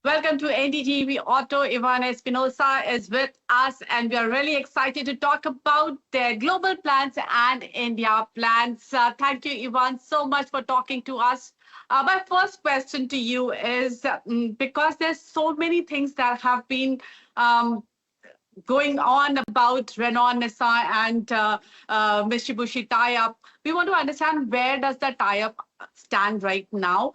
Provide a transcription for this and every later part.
Welcome to NDTV Auto. Ivan Espinosa is with us, and we are really excited to talk about their global plans and India plans. Thank you, Ivan, so much for talking to us. My first question to you is because there's so many things that have been going on about Renault-Nissan and Mitsubishi tie-up. We want to understand where does the tie-up stand right now?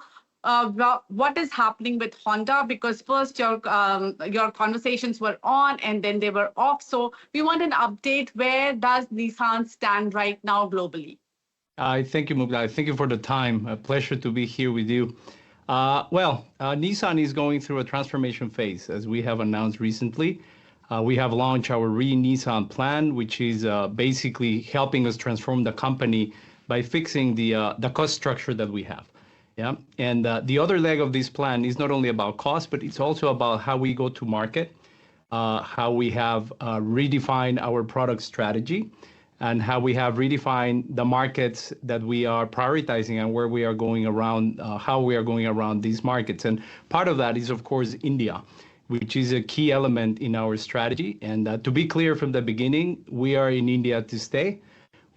What is happening with Honda? Because first your conversations were on and then they were off. So we want an update. Where does Nissan stand right now globally? I thank you, Mugdha. Thank you for the time. A pleasure to be here with you. Nissan is going through a transformation phase, as we have announced recently. We have launched our Re-Nissan plan, which is basically helping us transform the company by fixing the cost structure that we have. Yeah, and the other leg of this plan is not only about cost, but it's also about how we go to market, how we have redefined our product strategy, and how we have redefined the markets that we are prioritizing and where we are going around, how we are going around these markets. And part of that is, of course, India, which is a key element in our strategy. And to be clear from the beginning, we are in India to stay.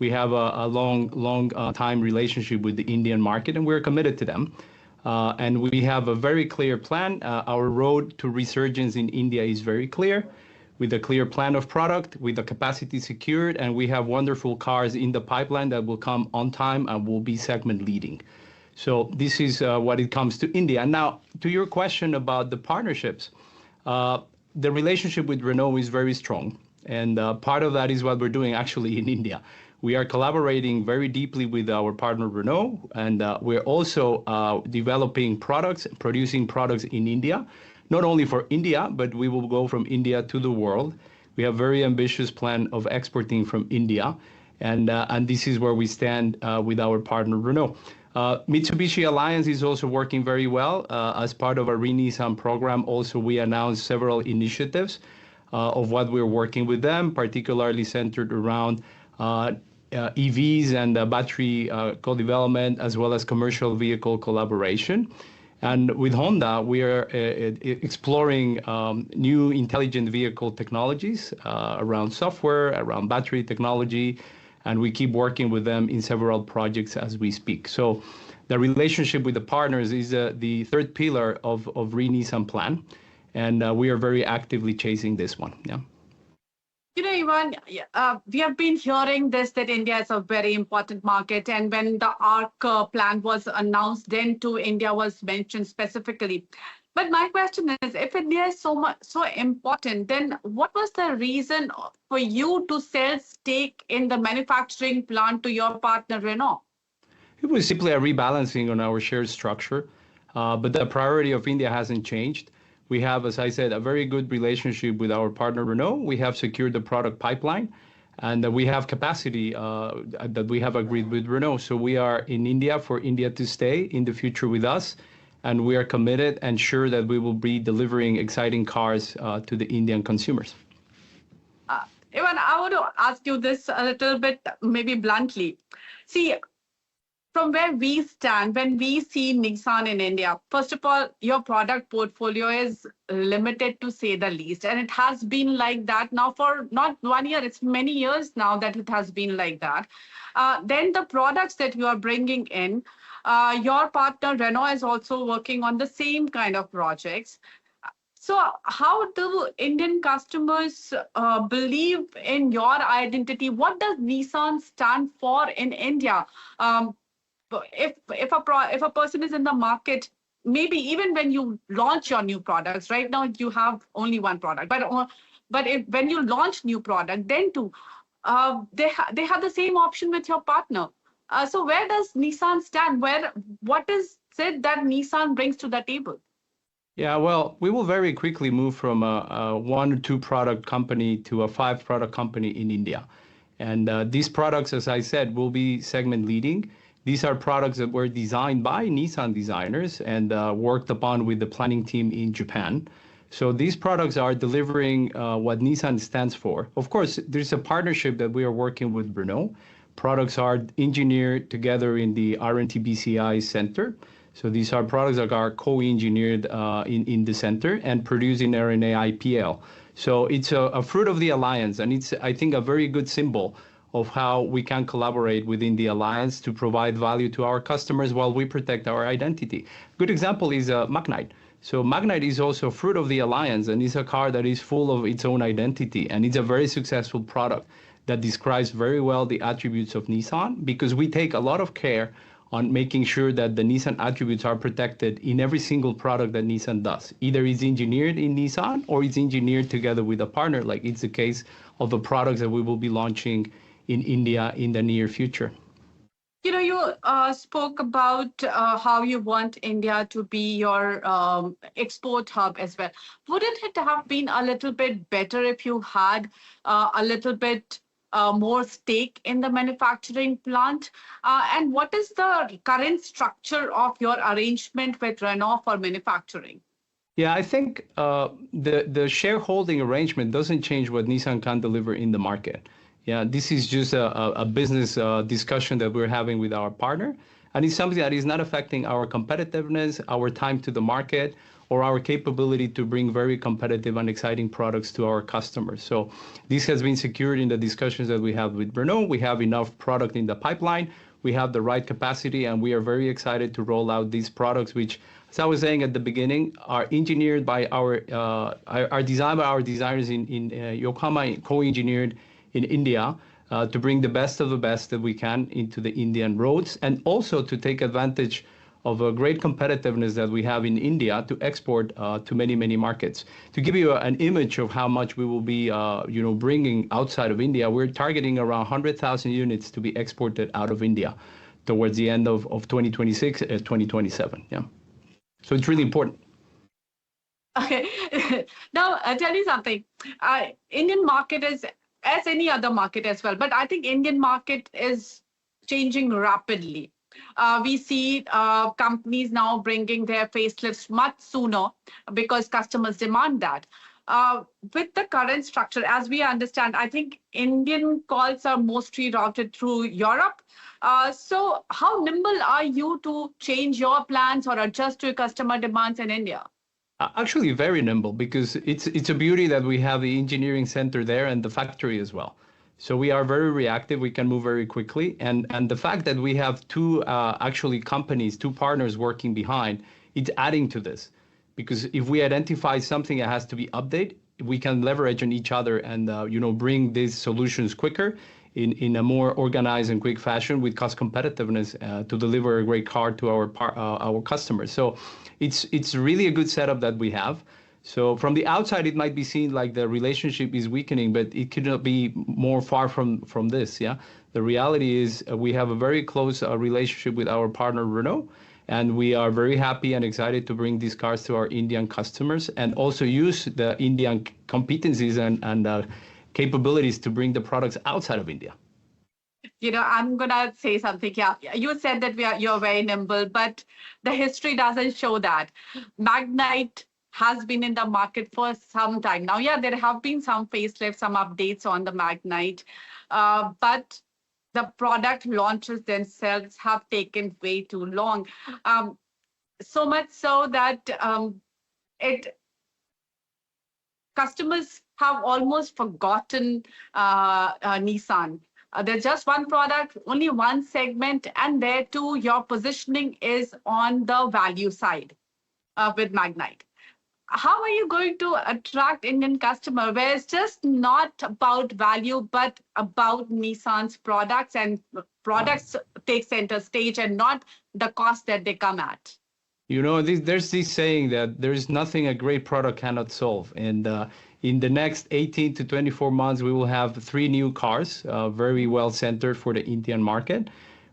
We have a long time relationship with the Indian market, and we're committed to them. And we have a very clear plan. Our road to resurgence in India is very clear, with a clear plan of product, with the capacity secured, and we have wonderful cars in the pipeline that will come on time and will be segment leading. So this is what it comes to India. And now, to your question about the partnerships, the relationship with Renault is very strong. And part of that is what we're doing actually in India. We are collaborating very deeply with our partner Renault, and we're also developing products, producing products in India, not only for India, but we will go from India to the world. We have a very ambitious plan of exporting from India, and this is where we stand with our partner Renault. Mitsubishi Alliance is also working very well. As part of our Re-Nissan program, also we announced several initiatives of what we're working with them, particularly centered around EVs and battery co-development, as well as commercial vehicle collaboration. And with Honda, we are exploring new intelligent vehicle technologies around software, around battery technology, and we keep working with them in several projects as we speak. So the relationship with the partners is the third pillar of Re-Nissan plan, and we are very actively chasing this one. Yeah. You know, Ivan, we have been hearing this, that India is a very important market. And when the ARC plan was announced, then too, India was mentioned specifically. But my question is, if India is so important, then what was the reason for you to sell stake in the manufacturing plant to your partner, Renault? It was simply a rebalancing on our share structure, but the priority of India hasn't changed. We have, as I said, a very good relationship with our partner Renault. We have secured the product pipeline, and we have capacity that we have agreed with Renault. So we are in India for India to stay in the future with us, and we are committed and sure that we will be delivering exciting cars to the Indian consumers. Ivan, I want to ask you this a little bit, maybe bluntly. See, from where we stand, when we see Nissan in India, first of all, your product portfolio is limited, to say the least. And it has been like that now for not 1 year, it's many years now that it has been like that. Then the products that you are bringing in, your partner Renault is also working on the same kind of projects. So how do Indian customers believe in your identity? What does Nissan stand for in India? If a person is in the market, maybe even when you launch your new products, right now you have only one product, but when you launch new product, then too, they have the same option with your partner. So where does Nissan stand? What is it that Nissan brings to the table? Yeah, well, we will very quickly move from a 1 or 2 product company to a 5 product company in India. And these products, as I said, will be segment leading. These are products that were designed by Nissan designers and worked upon with the planning team in Japan. So these products are delivering what Nissan stands for. Of course, there's a partnership that we are working with Renault. Products are engineered together in the R&D BCI center. So these are products that are co-engineered in the center and produced in RNA IPL. So it's a fruit of the alliance, and it's, I think, a very good symbol of how we can collaborate within the alliance to provide value to our customers while we protect our identity. Good example is Magnite. So Magnite is also a fruit of the alliance, and it's a car that is full of its own identity, and it's a very successful product that describes very well the attributes of Nissan, because we take a lot of care on making sure that the Nissan attributes are protected in every single product that Nissan does. Either it's engineered in Nissan or it's engineered together with a partner, like it's the case of the products that we will be launching in India in the near future. You know, you spoke about how you want India to be your export hub as well. Wouldn't it have been a little bit better if you had a little bit more stake in the manufacturing plant? And what is the current structure of your arrangement with Renault for manufacturing? Yeah, I think the shareholding arrangement doesn't change what Nissan can deliver in the market. Yeah, this is just a business discussion that we're having with our partner, and it's something that is not affecting our competitiveness, our time to the market, or our capability to bring very competitive and exciting products to our customers. So this has been secured in the discussions that we have with Renault. We have enough product in the pipeline. We have the right capacity, and we are very excited to roll out these products, which, as I was saying at the beginning, are engineered by are designed by our designers in Yokohama, co-engineered in India, to bring the best of the best that we can into the Indian roads, and also to take advantage of a great competitiveness that we have in India to export to many, many markets. To give you an image of how much we will be bringing outside of India, we're targeting around 100,000 units to be exported out of India towards the end of 2026, 2027. Yeah. So it's really important. Okay. Now, tell me something. Indian market is as any other market as well, but I think Indian market is changing rapidly. We see companies now bringing their facelifts much sooner because customers demand that. With the current structure, as we understand, I think Indian calls are mostly routed through Europe. So how nimble are you to change your plans or adjust to customer demands in India? Actually, very nimble, because it's a beauty that we have the engineering center there and the factory as well. So we are very reactive. We can move very quickly, and the fact that we have two companies, two partners working behind, it's adding to this. Because if we identify something that has to be updated, we can leverage on each other and bring these solutions quicker in a more organized and quick fashion with cost competitiveness to deliver a great car to our customers. So it's really a good setup that we have. So from the outside, it might be seen like the relationship is weakening, but it cannot be more far from this. Yeah, the reality is we have a very close relationship with our partner Renault, and we are very happy and excited to bring these cars to our Indian customers and also use the Indian competencies and capabilities to bring the products outside of India. You know, I'm gonna say something here. You said that you're very nimble, but the history doesn't show that. Magnite has been in the market for some time now. Yeah, there have been some facelifts, some updates on the Magnite, but the product launches themselves have taken way too long. So much so that customers have almost forgotten Nissan. There's just one product, only one segment, and there too, your positioning is on the value side with Magnite. How are you going to attract Indian customer where it's just not about value, but about Nissan's products, and products take center stage and not the cost that they come at? You know, there's this saying that there is nothing a great product cannot solve. And in the next 18 to 24 months, we will have 3 new cars, very well centered for the Indian market.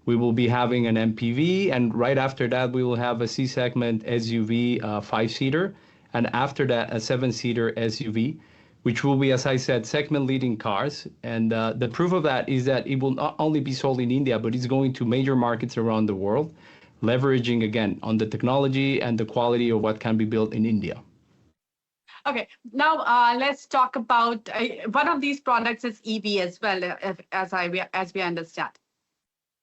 We will be having an MPV, and right after that, we will have a C-segment SUV 5-seater. And after that, a 7-seater SUV, which will be, as I said, segment-leading cars. And the proof of that is that it will not only be sold in India, but it's going to major markets around the world, leveraging, again, on the technology and the quality of what can be built in India. Okay, now let's talk about one of these products is EV as well, as we understand.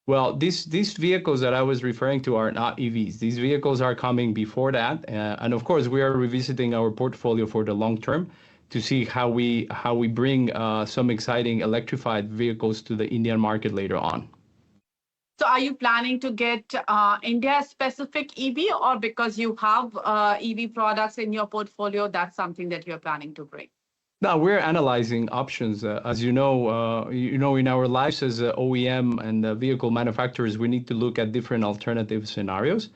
Well, these vehicles that I was referring to are not EVs. These vehicles are coming before that, and of course, we are revisiting our portfolio for the long term to see how we bring some exciting electrified vehicles to the Indian market later on. So are you planning to get India-specific EV, or because you have EV products in your portfolio, that's something that you're planning to bring? Now we're analyzing options. As in our lives as a OEM and vehicle manufacturers, we need to look at different alternative scenarios.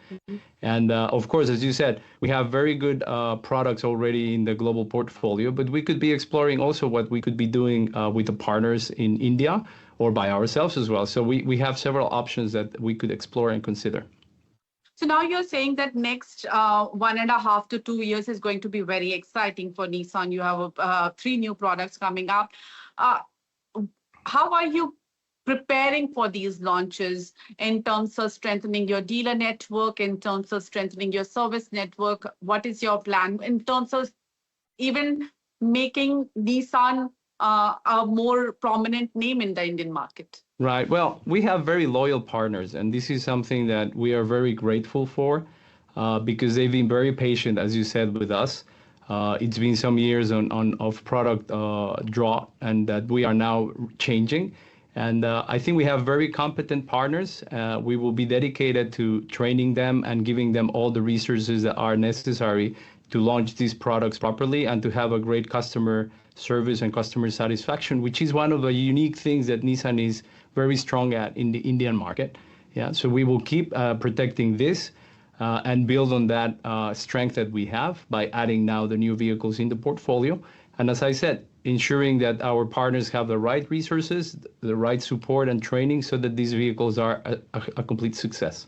And of course, as you said, we have very good products already in the global portfolio, but we could be exploring also what we could be doing with the partners in India or by ourselves as well. So we have several options that we could explore and consider. So now you're saying that next 1.5 to 2 years is going to be very exciting for Nissan. You have 3 new products coming up. How are you preparing for these launches in terms of strengthening your dealer network, in terms of strengthening your service network? What is your plan in terms of even making Nissan a more prominent name in the Indian market? Right. Well, we have very loyal partners, and this is something that we are very grateful for because they've been very patient, as you said, with us. It's been some years of product draw, and that we are now changing. And I think we have very competent partners. We will be dedicated to training them and giving them all the resources that are necessary to launch these products properly and to have a great customer service and customer satisfaction, which is one of the unique things that Nissan is very strong at in the Indian market. Yeah, so we will keep protecting this and build on that strength that we have by adding now the new vehicles in the portfolio. And as I said, ensuring that our partners have the right resources, the right support and training so that these vehicles are a complete success.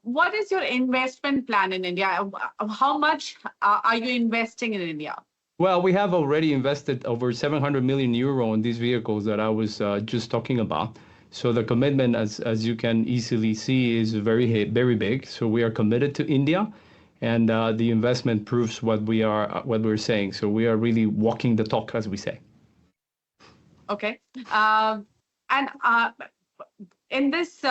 What is your investment plan in India? How much are you investing in India? Well, we have already invested over 700 million euro in these vehicles that I was just talking about. So the commitment, as you can easily see, is very big. So we are committed to India, and the investment proves what we're saying. So we are really walking the talk, as we say. Okay, and in this.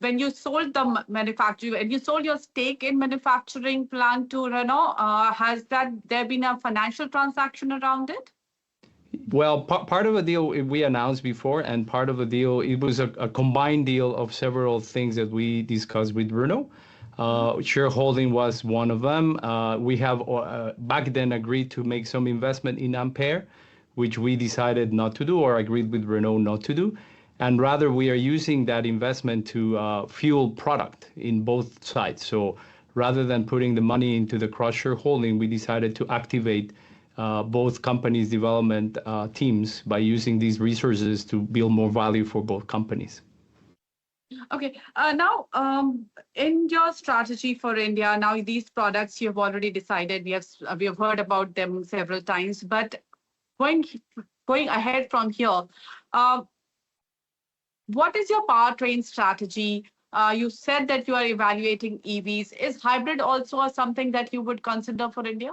When you sold the manufacturing, and you sold your stake in manufacturing plant to Renault, has there been a financial transaction around it? Well, part of a deal we announced before, and part of the deal, it was a combined deal of several things that we discussed with Renault. Shareholding was one of them. We have back then agreed to make some investment in Ampere, which we decided not to do or agreed with Renault not to do. And rather, we are using that investment to fuel product in both sides. So rather than putting the money into the cross-shareholding, we decided to activate both companies' development teams by using these resources to build more value for both companies. Okay. Now, in your strategy for India, now these products you've already decided, we have heard about them several times, but going ahead from here, what is your powertrain strategy? You said that you are evaluating EVs. Is hybrid also something that you would consider for India?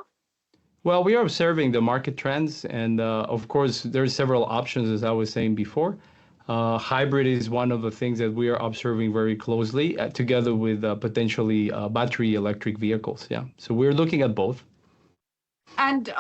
Well, we are observing the market trends, and of course, there are several options, as I was saying before. Hybrid is one of the things that we are observing very closely, together with potentially battery electric vehicles. Yeah, so we're looking at both. And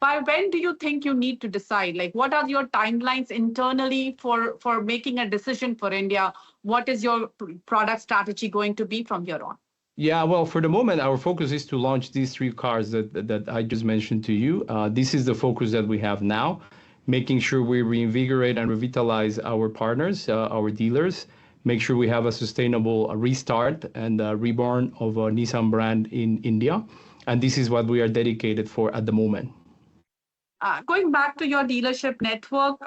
by when do you think you need to decide? Like, what are your timelines internally for making a decision for India? What is your product strategy going to be from here on? Yeah, well, for the moment, our focus is to launch these 3 cars that I just mentioned to you. This is the focus that we have now, making sure we reinvigorate and revitalize our partners, our dealers, make sure we have a sustainable restart and reborn of a Nissan brand in India. And this is what we are dedicated for at the moment. Going back to your dealership network,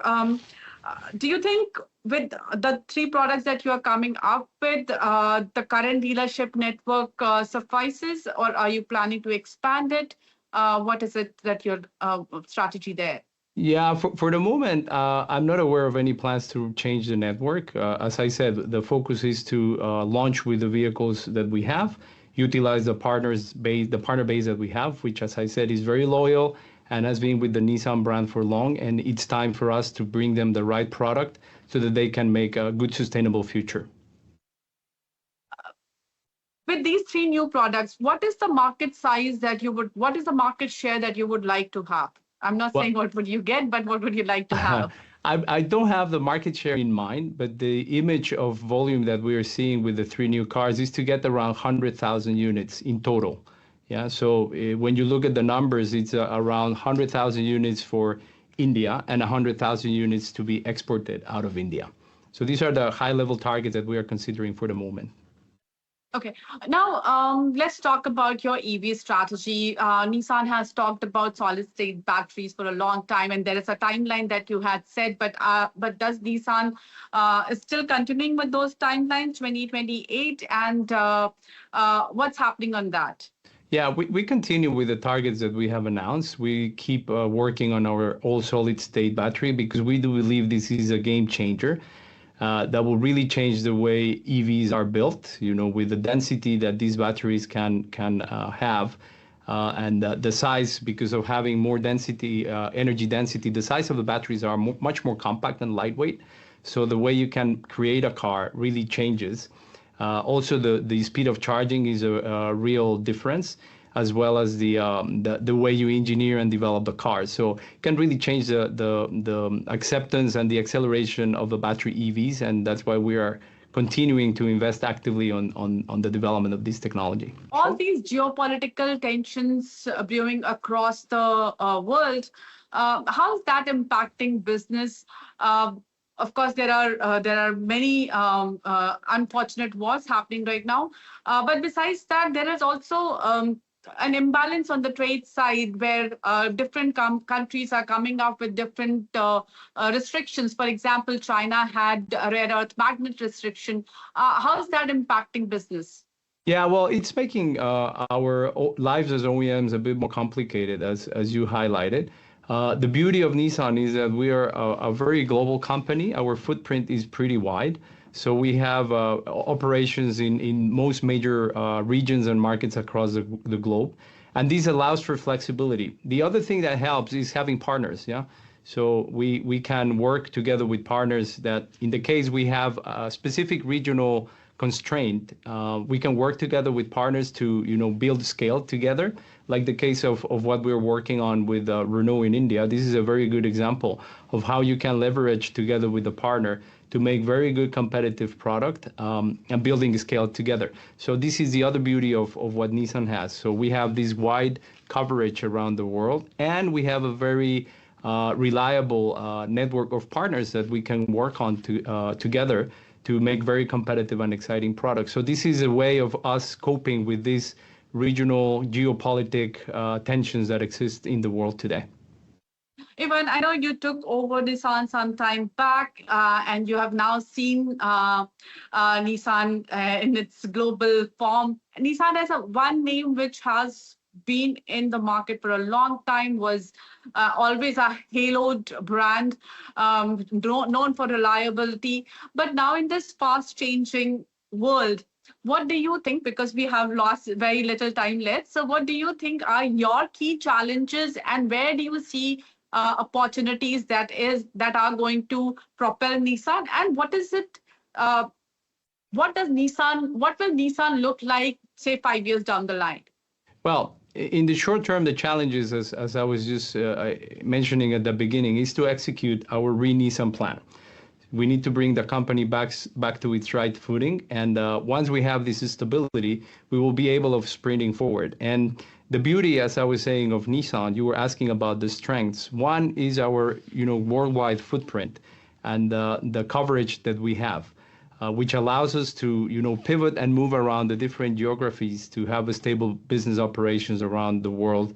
do you think with the 3 products that you are coming up with, the current dealership network suffices, or are you planning to expand it? What is it that your strategy there? Yeah, for the moment, I'm not aware of any plans to change the network. As I said, the focus is to launch with the vehicles that we have, utilize the partner base that we have, which, as I said, is very loyal and has been with the Nissan brand for long. And it's time for us to bring them the right product so that they can make a good sustainable future. With these three new products, what is the market size that what is the market share that you would like to have? I'm not saying what would you get, but what would you like to have? I don't have the market share in mind, but the image of volume that we are seeing with the three new cars is to get around 100,000 units in total. Yeah, so when you look at the numbers, it's around 100,000 units for India and 100,000 units to be exported out of India. So these are the high-level targets that we are considering for the moment. Okay, now let's talk about your EV strategy. Nissan has talked about solid-state batteries for a long time, and there is a timeline that you had said. But does Nissan is still continuing with those timelines, 2028, and what's happening on that? Yeah, we continue with the targets that we have announced. We keep working on our all-solid-state battery because we do believe this is a game changer. That will really change the way EVs are built, with the density that these batteries can have, and the size, because of having more density, energy density, the size of the batteries are much more compact and lightweight. So the way you can create a car really changes. Also, the speed of charging is a real difference, as well as the way you engineer and develop the car. So it can really change the acceptance and the acceleration of the battery EVs, and that's why we are continuing to invest actively on the development of this technology. All these geopolitical tensions brewing across the world, how is that impacting business? Of course, there are many unfortunate wars happening right now, but besides that, there is also an imbalance on the trade side where different countries are coming up with different restrictions. For example, China had a rare earth magnet restriction. How is that impacting business? Yeah, well, it's making our lives as OEMs a bit more complicated, as you highlighted. The beauty of Nissan is that we are a very global company. Our footprint is pretty wide. So we have operations in most major regions and markets across the globe. And this allows for flexibility. The other thing that helps is having partners, yeah? So we can work together with partners that, in the case we have a specific regional constraint, we can work together with partners to build scale together, like the case of what we're working on with Renault in India. This is a very good example of how you can leverage together with a partner to make very good competitive product and building scale together. So this is the other beauty of what Nissan has. So we have this wide coverage around the world, and we have a very reliable network of partners that we can work on together to make very competitive and exciting products. So this is a way of us coping with these regional geopolitical tensions that exist in the world today. Ivan, I know you took over Nissan some time back, and you have now seen Nissan in its global form. Nissan has one name which has been in the market for a long time, was always a haloed brand, known for reliability. But now in this fast-changing world, what do you think? Because we have lost very little time left. So what do you think are your key challenges, and where do you see opportunities that are going to propel Nissan? And what is it? What will Nissan look like, say, 5 years down the line? Well, in the short term, the challenges, as I was just mentioning at the beginning, is to execute our Re-Nissan plan. We need to bring the company back to its right footing. And once we have this stability, we will be able of sprinting forward. And the beauty, as I was saying, of Nissan, you were asking about the strengths. One is our worldwide footprint and the coverage that we have, which allows us to pivot and move around the different geographies to have a stable business operations around the world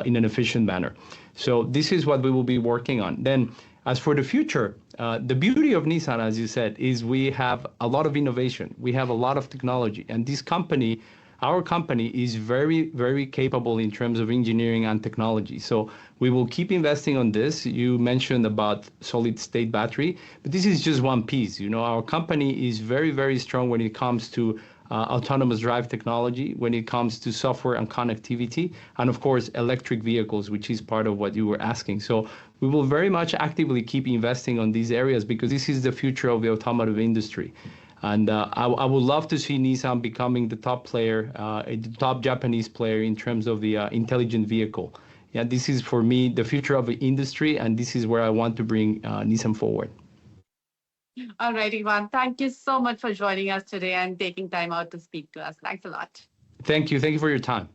in an efficient manner. So this is what we will be working on. Then, as for the future, the beauty of Nissan, as you said, is we have a lot of innovation. We have a lot of technology. And this company, our company, is very, very capable in terms of engineering and technology. So we will keep investing on this. You mentioned about solid-state battery, but this is just one piece. Our company is very, very strong when it comes to autonomous drive technology when it comes to software and connectivity, and of course, electric vehicles, which is part of what you were asking. So we will very much actively keep investing on these areas because this is the future of the automotive industry. And I would love to see Nissan becoming the top player, the top Japanese player in terms of the intelligent vehicle. Yeah, this is for me the future of the industry, and this is where I want to bring Nissan forward. All right, Ivan. Thank you so much for joining us today and taking time out to speak to us. Thanks a lot. Thank you. Thank you for your time.